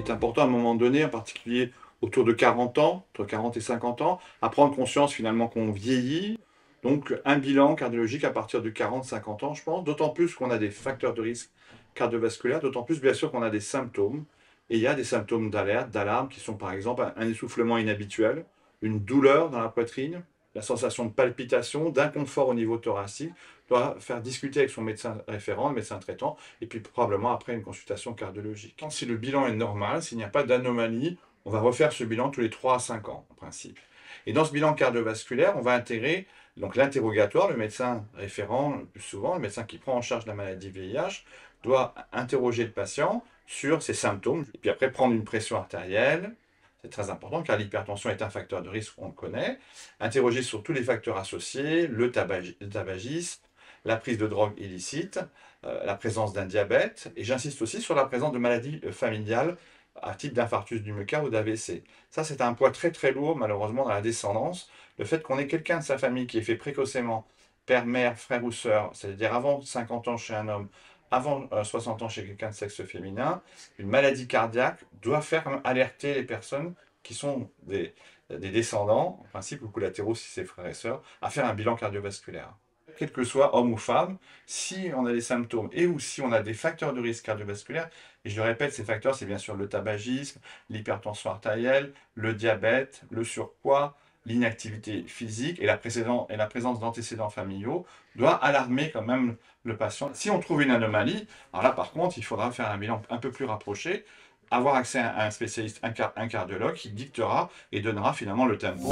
est important à un moment donné, en particulier autour de 40 ans, entre 40 et 50 ans, à prendre conscience finalement qu'on vieillit. Donc un bilan cardiologique à partir de 40-50 ans, je pense, d'autant plus qu'on a des facteurs de risque cardiovasculaires, d'autant plus bien sûr qu'on a des symptômes. Et il y a des symptômes d'alerte, d'alarme, qui sont par exemple un essoufflement inhabituel, une douleur dans la poitrine, la sensation de palpitation, d'inconfort au niveau thoracique, doit faire discuter avec son médecin référent, le médecin traitant, et puis probablement après une consultation cardiologique. Si le bilan est normal, s'il n'y a pas d'anomalie, on va refaire ce bilan tous les 3 à 5 ans, en principe. Et dans ce bilan cardiovasculaire, on va intégrer donc l'interrogatoire, le médecin référent, le plus souvent, le médecin qui prend en charge la maladie VIH, doit interroger le patient sur ses symptômes, et puis après prendre une pression artérielle. C'est très important car l'hypertension est un facteur de risque, on le connaît. Interroger sur tous les facteurs associés, le tabagisme, la prise de drogue illicite, la présence d'un diabète, et j'insiste aussi sur la présence de maladies familiales à type d'infarctus du myocarde ou d'AVC. Ça, c'est un poids très très lourd, malheureusement, dans la descendance. Le fait qu'on ait quelqu'un de sa famille qui est fait précocement, père, mère, frère ou sœur, c'est-à-dire avant 50 ans chez un homme, avant 60 ans chez quelqu'un de sexe féminin, une maladie cardiaque doit faire alerter les personnes qui sont des descendants, en principe ou collatéraux si c'est frères et sœurs, à faire un bilan cardiovasculaire. Quel que soit homme ou femme, si on a des symptômes et ou si on a des facteurs de risque cardiovasculaire, et je le répète, ces facteurs, c'est bien sûr le tabagisme, l'hypertension artérielle, le diabète, le surpoids, l'inactivité physique et la présence d'antécédents familiaux, doit alarmer quand même le patient. Si on trouve une anomalie, alors là par contre, il faudra faire un bilan un peu plus rapproché, avoir accès à un spécialiste, un cardiologue qui dictera et donnera finalement le tempo.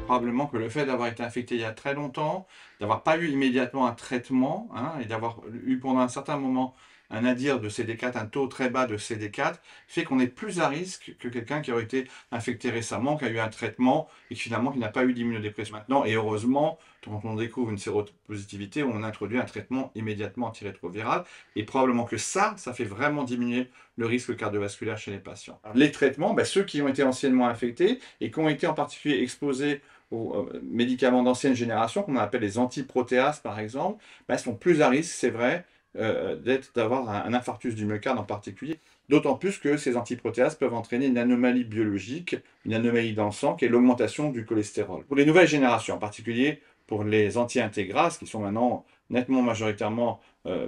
Probablement que le fait d'avoir été infecté il y a très longtemps, d'avoir pas eu immédiatement un traitement, hein, et d'avoir eu pendant un certain moment un nadir de CD4, un taux très bas de CD4, fait qu'on est plus à risque que quelqu'un qui aurait été infecté récemment, qui a eu un traitement et qui finalement qui n'a pas eu d'immunodépression maintenant. Et heureusement, quand on découvre une séropositivité, on introduit un traitement immédiatement antirétroviral. Et probablement que ça fait vraiment diminuer le risque cardiovasculaire chez les patients. Les traitements, ceux qui ont été anciennement infectés et qui ont été en particulier exposés aux médicaments d'ancienne génération, qu'on appelle les antiprotéases par exemple, sont plus à risque, c'est vrai, d'avoir un infarctus du myocarde en particulier. D'autant plus que ces antiprotéases peuvent entraîner une anomalie biologique, une anomalie dans le sang, qui est l'augmentation du cholestérol. Pour les nouvelles générations, en particulier pour les anti-intégrases, qui sont maintenant nettement majoritairement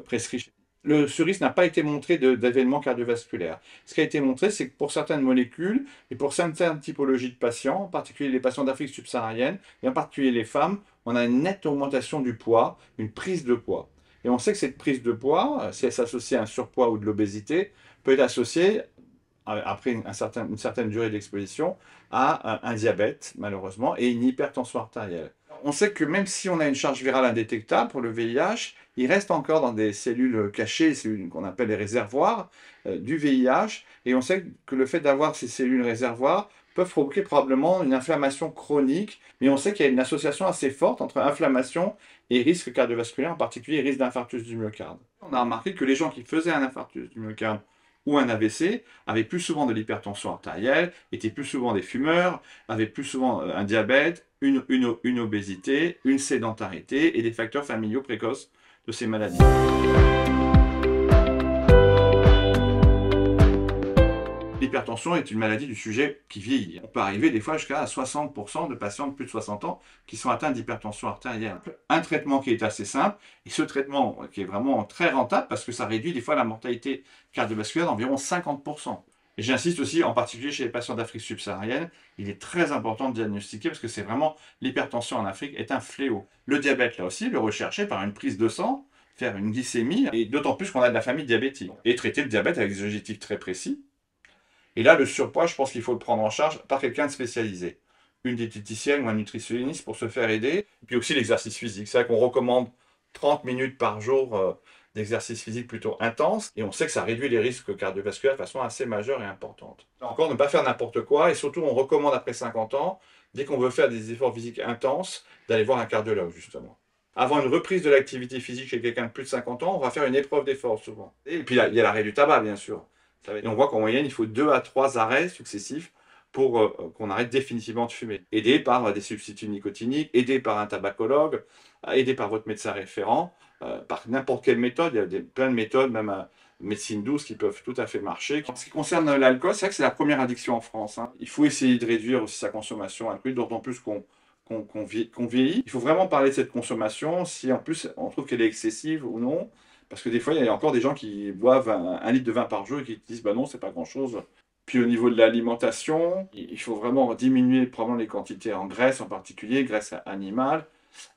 prescrits, ce risque n'a pas été montré d'événements cardiovasculaires. Ce qui a été montré, c'est que pour certaines molécules et pour certaines typologies de patients, en particulier les patients d'Afrique subsaharienne, et en particulier les femmes, on a une nette augmentation du poids, une prise de poids. Et on sait que cette prise de poids, si elle s'associe à un surpoids ou de l'obésité, peut être associée, après une certaine durée d'exposition, à un diabète, malheureusement, et une hypertension artérielle. On sait que même si on a une charge virale indétectable pour le VIH, il reste encore dans des cellules cachées, cellules qu'on appelle les réservoirs du VIH, et on sait que le fait d'avoir ces cellules réservoirs peuvent provoquer probablement une inflammation chronique, mais on sait qu'il y a une association assez forte entre inflammation et risque cardiovasculaire, en particulier risque d'infarctus du myocarde. On a remarqué que les gens qui faisaient un infarctus du myocarde ou un AVC avaient plus souvent de l'hypertension artérielle, étaient plus souvent des fumeurs, avaient plus souvent un diabète, une obésité, une sédentarité et des facteurs familiaux précoces de ces maladies. L'hypertension est une maladie du sujet qui vieillit. On peut arriver des fois jusqu'à 60% de patients de plus de 60 ans qui sont atteints d'hypertension artérielle. Un traitement qui est assez simple, et ce traitement qui est vraiment très rentable parce que ça réduit des fois la mortalité cardiovasculaire d'environ 50%. Et j'insiste aussi, en particulier chez les patients d'Afrique subsaharienne, il est très important de diagnostiquer parce que c'est vraiment l'hypertension en Afrique est un fléau. Le diabète, là aussi, le rechercher par une prise de sang, faire une glycémie, et d'autant plus qu'on a de la famille diabétique. Et traiter le diabète avec des objectifs très précis. Et là, le surpoids, je pense qu'il faut le prendre en charge par quelqu'un de spécialisé. Une diététicienne ou un nutritionniste pour se faire aider. Et puis aussi l'exercice physique. C'est vrai qu'on recommande 30 minutes par jour d'exercice physique plutôt intense. Et on sait que ça réduit les risques cardiovasculaires de façon assez majeure et importante. Là encore, ne pas faire n'importe quoi. Et surtout, on recommande après 50 ans, dès qu'on veut faire des efforts physiques intenses, d'aller voir un cardiologue, justement. Avant une reprise de l'activité physique chez quelqu'un de plus de 50 ans, on va faire une épreuve d'effort souvent. Et puis il y a l'arrêt du tabac, bien sûr. Et on voit qu'en moyenne, il faut 2 à 3 arrêts successifs pour qu'on arrête définitivement de fumer. Aidé par des substituts nicotiniques, aidé par un tabacologue, aidé par votre médecin référent, par n'importe quelle méthode. Il y a plein de méthodes, même à médecine douce, qui peuvent tout à fait marcher. En ce qui concerne l'alcool, c'est vrai que c'est la première addiction en France, hein. Il faut essayer de réduire aussi sa consommation d'alcool, d'autant plus qu'on vieillit. Il faut vraiment parler de cette consommation, si en plus on trouve qu'elle est excessive ou non. Parce que des fois, il y a encore des gens qui boivent 1 litre de vin par jour et qui disent bah non, c'est pas grand-chose. Puis au niveau de l'alimentation, il faut vraiment diminuer probablement les quantités en graisse en particulier, graisse animale,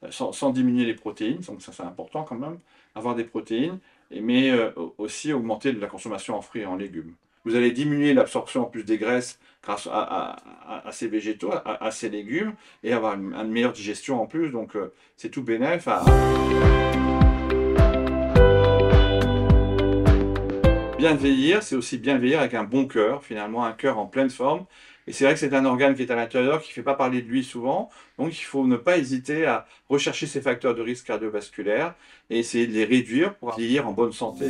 sans diminuer les protéines, donc ça c'est important quand même, avoir des protéines, mais aussi augmenter la consommation en fruits et en légumes. Vous allez diminuer l'absorption en plus des graisses grâce à ces végétaux, à ces légumes, et avoir une meilleure digestion en plus, donc c'est tout bénef. Bien vieillir, c'est aussi bien vieillir avec un bon cœur, finalement, un cœur en pleine forme. Et c'est vrai que c'est un organe qui est à l'intérieur, qui ne fait pas parler de lui souvent. Donc il faut ne pas hésiter à rechercher ces facteurs de risque cardiovasculaire et essayer de les réduire pour vieillir en bonne santé.